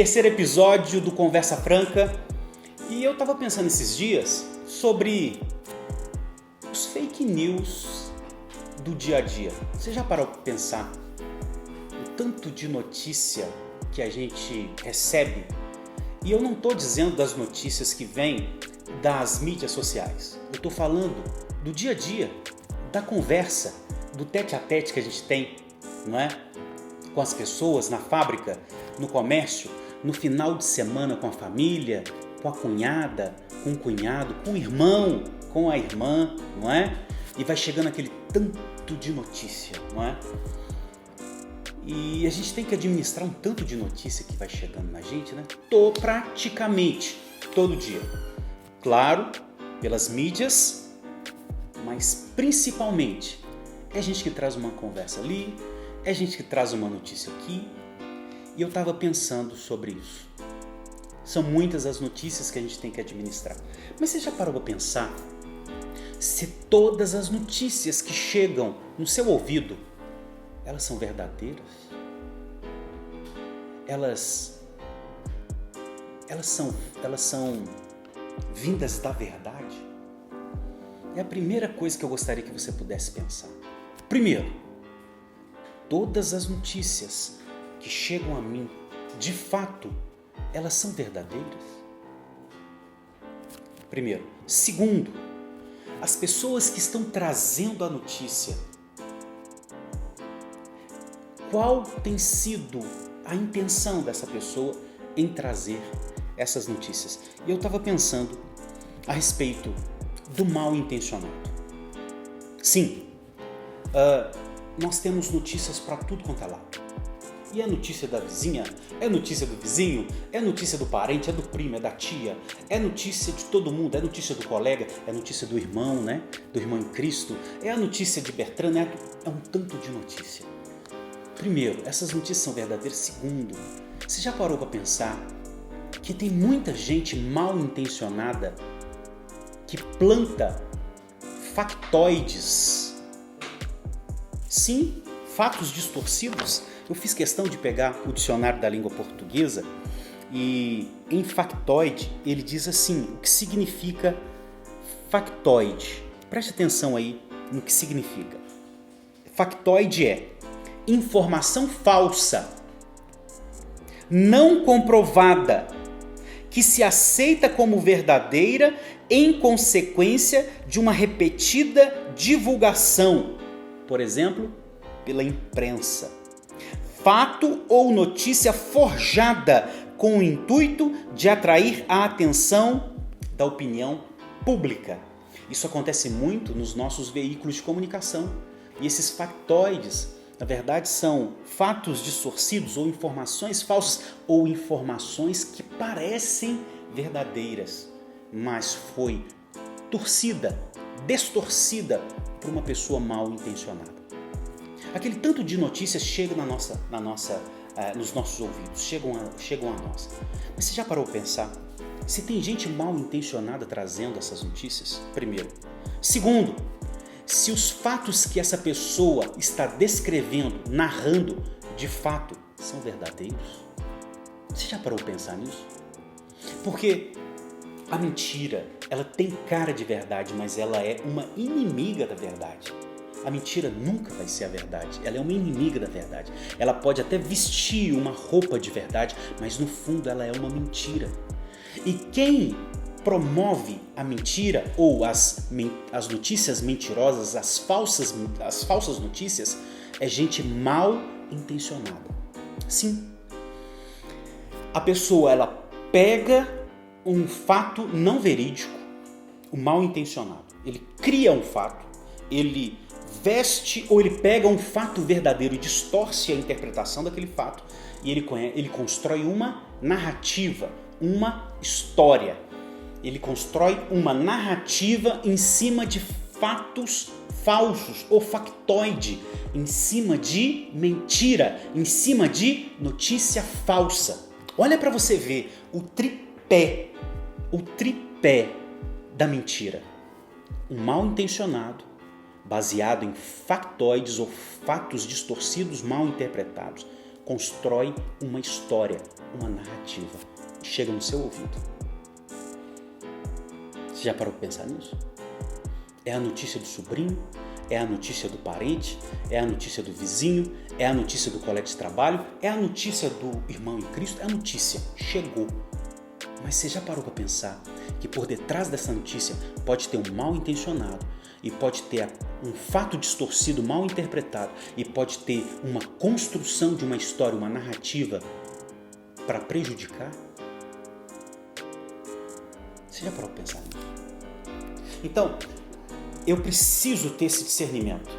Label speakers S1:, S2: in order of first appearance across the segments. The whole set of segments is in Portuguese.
S1: terceiro episódio do Conversa Franca. E eu estava pensando esses dias sobre os fake news do dia a dia. Você já parou para pensar o tanto de notícia que a gente recebe? E eu não estou dizendo das notícias que vêm das mídias sociais. Eu estou falando do dia a dia, da conversa, do tete-a-tete que a gente tem, não é? Com as pessoas na fábrica, no comércio, no final de semana com a família, com a cunhada, com o cunhado, com o irmão, com a irmã, não é? E vai chegando aquele tanto de notícia, não é? E a gente tem que administrar um tanto de notícia que vai chegando na gente, né? Praticamente todo dia. Claro, pelas mídias, mas principalmente é gente que traz uma conversa ali, é gente que traz uma notícia aqui. E eu estava pensando sobre isso. São muitas as notícias que a gente tem que administrar. Mas você já parou para pensar se todas as notícias que chegam no seu ouvido, elas são verdadeiras? Elas são vindas da verdade? É a primeira coisa que eu gostaria que você pudesse pensar. Primeiro, todas as notícias que chegam a mim, de fato, elas são verdadeiras? Primeiro. Segundo, as pessoas que estão trazendo a notícia, qual tem sido a intenção dessa pessoa em trazer essas notícias? E eu estava pensando a respeito do mal intencionado. Sim, nós temos notícias para tudo quanto é lado. E é notícia da vizinha, é notícia do vizinho, é notícia do parente, é do primo, é da tia, é notícia de todo mundo, é notícia do colega, é notícia do irmão, né? Do irmão em Cristo, é a notícia de Bertrand, é um tanto de notícia. Primeiro, essas notícias são verdadeiras. Segundo, você já parou para pensar que tem muita gente mal intencionada que planta factoides? Sim, fatos distorcidos. Eu fiz questão de pegar o dicionário da língua portuguesa e em factoide ele diz assim, o que significa factoide. Preste atenção aí no que significa. Factoide é informação falsa, não comprovada, que se aceita como verdadeira em consequência de uma repetida divulgação, por exemplo, pela imprensa. Fato ou notícia forjada com o intuito de atrair a atenção da opinião pública. Isso acontece muito nos nossos veículos de comunicação. E esses factoides, na verdade, são fatos distorcidos ou informações falsas ou informações que parecem verdadeiras, mas foi torcida, distorcida por uma pessoa mal intencionada. Aquele tanto de notícias chega nos nossos ouvidos, chegam a nós. Mas você já parou para pensar se tem gente mal intencionada trazendo essas notícias? Primeiro. Segundo, se os fatos que essa pessoa está descrevendo, narrando, de fato são verdadeiros? Você já parou para pensar nisso? Porque a mentira, ela tem cara de verdade, mas ela é uma inimiga da verdade. A mentira nunca vai ser a verdade, ela é uma inimiga da verdade. Ela pode até vestir uma roupa de verdade, mas no fundo ela é uma mentira. E quem promove a mentira ou as notícias mentirosas, as falsas notícias, é gente mal intencionada. Sim, a pessoa ela pega um fato não verídico, o mal intencionado. Ele cria um fato, ele veste ou ele pega um fato verdadeiro e distorce a interpretação daquele fato e ele constrói uma narrativa, uma história. Ele constrói uma narrativa em cima de fatos falsos ou factoide, em cima de mentira, em cima de notícia falsa. Olha para você ver o tripé da mentira. Um mal intencionado, baseado em factoides ou fatos distorcidos mal interpretados, constrói uma história, uma narrativa, e chega no seu ouvido. Você já parou para pensar nisso? É a notícia do sobrinho, é a notícia do parente, é a notícia do vizinho, é a notícia do colega de trabalho, é a notícia do irmão em Cristo, é a notícia, chegou. Mas você já parou para pensar que por detrás dessa notícia pode ter um mal intencionado e pode ter um fato distorcido, mal interpretado e pode ter uma construção de uma história, uma narrativa para prejudicar? Você já parou para pensar nisso? Então, eu preciso ter esse discernimento.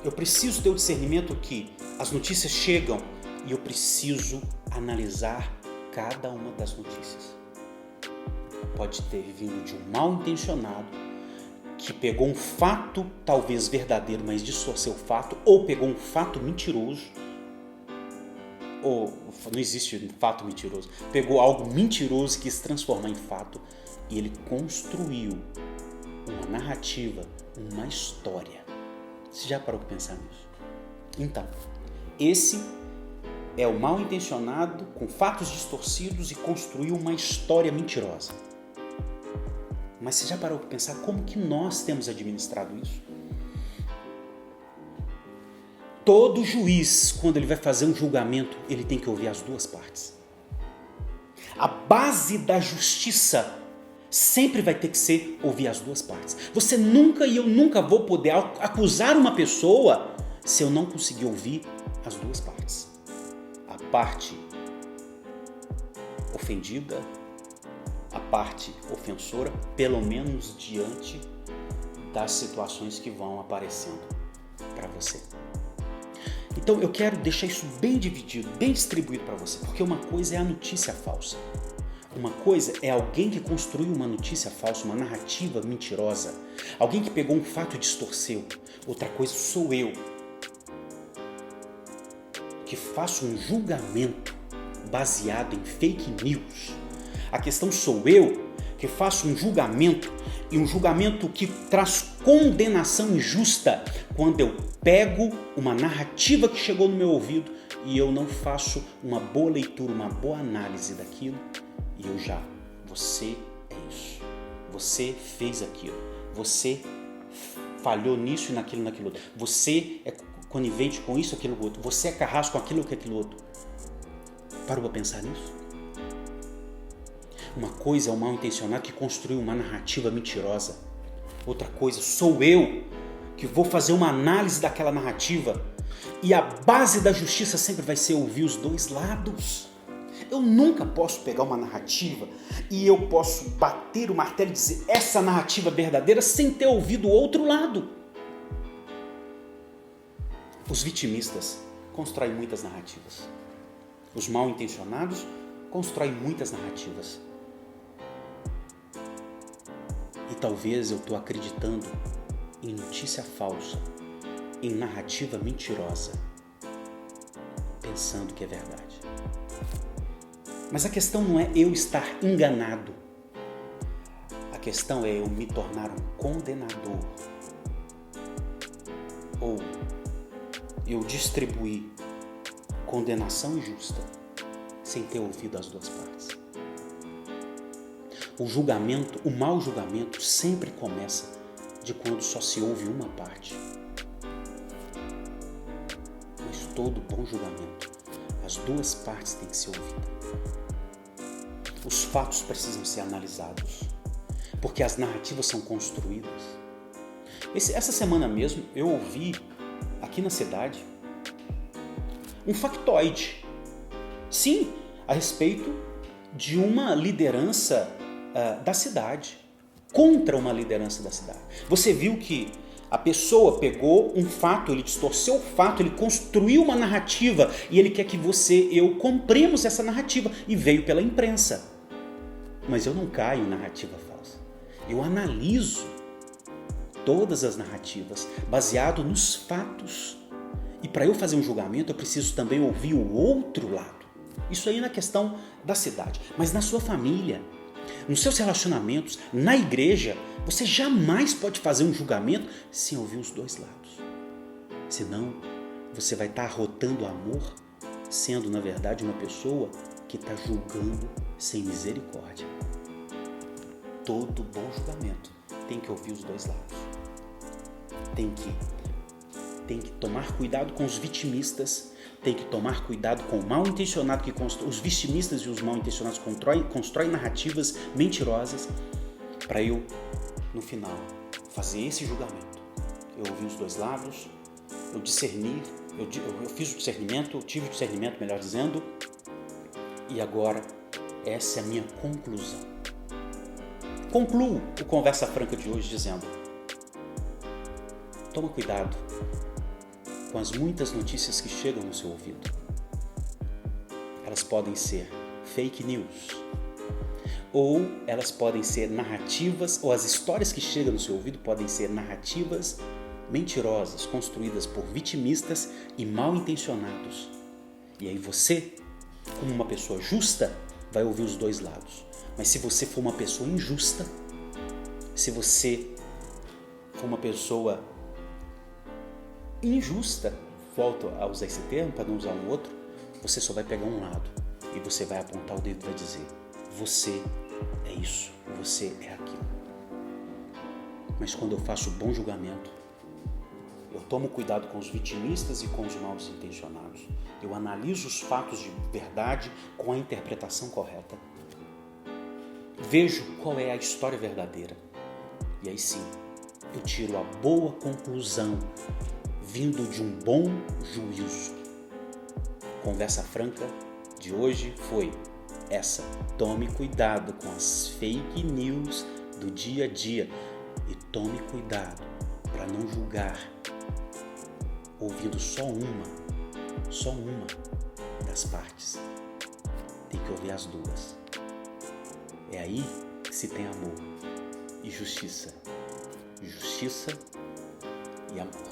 S1: Eu preciso ter o discernimento que as notícias chegam e eu preciso analisar cada uma das notícias. Pode ter vindo de um mal intencionado que pegou um fato talvez verdadeiro, mas distorceu o fato, ou pegou um fato mentiroso, ou não existe fato mentiroso, pegou algo mentiroso e quis transformar em fato e ele construiu uma narrativa, uma história. Você já parou para pensar nisso? Então, esse é o mal intencionado com fatos distorcidos e construiu uma história mentirosa. Mas você já parou para pensar como que nós temos administrado isso? Todo juiz, quando ele vai fazer um julgamento, ele tem que ouvir as duas partes. A base da justiça sempre vai ter que ser ouvir as duas partes. Você nunca e eu nunca vou poder acusar uma pessoa se eu não conseguir ouvir as duas partes. A parte ofendida, a parte ofensora, pelo menos diante das situações que vão aparecendo para você. Então eu quero deixar isso bem dividido, bem distribuído para você, porque uma coisa é a notícia falsa. Uma coisa é alguém que construiu uma notícia falsa, uma narrativa mentirosa. Alguém que pegou um fato e distorceu. Outra coisa sou eu, que faço um julgamento baseado em fake news. A questão sou eu, que faço um julgamento, e um julgamento que traz condenação injusta, quando eu pego uma narrativa que chegou no meu ouvido e eu não faço uma boa leitura, uma boa análise daquilo. E eu já, você é isso, você fez aquilo, você falhou nisso e naquilo outro, você é conivente com isso, aquilo outro, você é carrasco com aquilo ou aquilo outro. Parou para pensar nisso? Uma coisa é o mal intencionado que construiu uma narrativa mentirosa. Outra coisa sou eu que vou fazer uma análise daquela narrativa e a base da justiça sempre vai ser ouvir os dois lados. Eu nunca posso pegar uma narrativa e eu posso bater o martelo e dizer essa narrativa é verdadeira sem ter ouvido o outro lado. Os vitimistas constroem muitas narrativas. Os mal intencionados constroem muitas narrativas. E talvez eu estou acreditando em notícia falsa, em narrativa mentirosa, pensando que é verdade. Mas a questão não é eu estar enganado. A questão é eu me tornar um condenador. Ou eu distribuir condenação injusta sem ter ouvido as duas partes. O julgamento, o mau julgamento sempre começa de quando só se ouve uma parte. Mas todo bom julgamento, as duas partes têm que ser ouvidas. Os fatos precisam ser analisados, porque as narrativas são construídas. Essa semana mesmo eu ouvi aqui na cidade um factoide, sim, a respeito de uma liderança da cidade, contra uma liderança da cidade. Você viu que a pessoa pegou um fato, ele distorceu o fato, ele construiu uma narrativa e ele quer que você e eu compremos essa narrativa e veio pela imprensa. Mas eu não caio em narrativa falsa. Eu analiso todas as narrativas baseado nos fatos. E para eu fazer um julgamento eu preciso também ouvir o outro lado. Isso aí na questão da cidade. Mas na sua família, nos seus relacionamentos, na igreja, você jamais pode fazer um julgamento sem ouvir os dois lados. Senão, você vai estar arrotando amor sendo, na verdade, uma pessoa que está julgando sem misericórdia. Todo bom julgamento tem que ouvir os dois lados. Tem que tomar cuidado com os vitimistas, tem que tomar cuidado com o mal-intencionado que os vitimistas e os mal-intencionados constroem narrativas mentirosas para eu, no final, fazer esse julgamento. Eu ouvi os dois lados, eu discerni, eu fiz o discernimento, eu tive o discernimento, melhor dizendo, e agora essa é a minha conclusão. Concluo o Conversa Franca de hoje dizendo: toma cuidado com as muitas notícias que chegam no seu ouvido. Elas podem ser fake news, ou elas podem ser narrativas, ou as histórias que chegam no seu ouvido podem ser narrativas mentirosas, construídas por vitimistas e mal intencionados. E aí você, como uma pessoa justa, vai ouvir os dois lados. Mas se você for uma pessoa injusta, se você for uma pessoa injusta, volto a usar esse termo para não usar um outro, você só vai pegar um lado e você vai apontar o dedo e vai dizer: você é isso, você é aquilo. Mas quando eu faço bom julgamento, eu tomo cuidado com os vitimistas e com os mal intencionados. Eu analiso os fatos de verdade com a interpretação correta. Vejo qual é a história verdadeira. E aí sim, eu tiro a boa conclusão vindo de um bom juízo. Conversa Franca de hoje foi essa. Tome cuidado com as fake news do dia a dia e tome cuidado para não julgar ouvindo só uma das partes. Tem que ouvir as duas. É aí que se tem amor e justiça. Justiça e amor.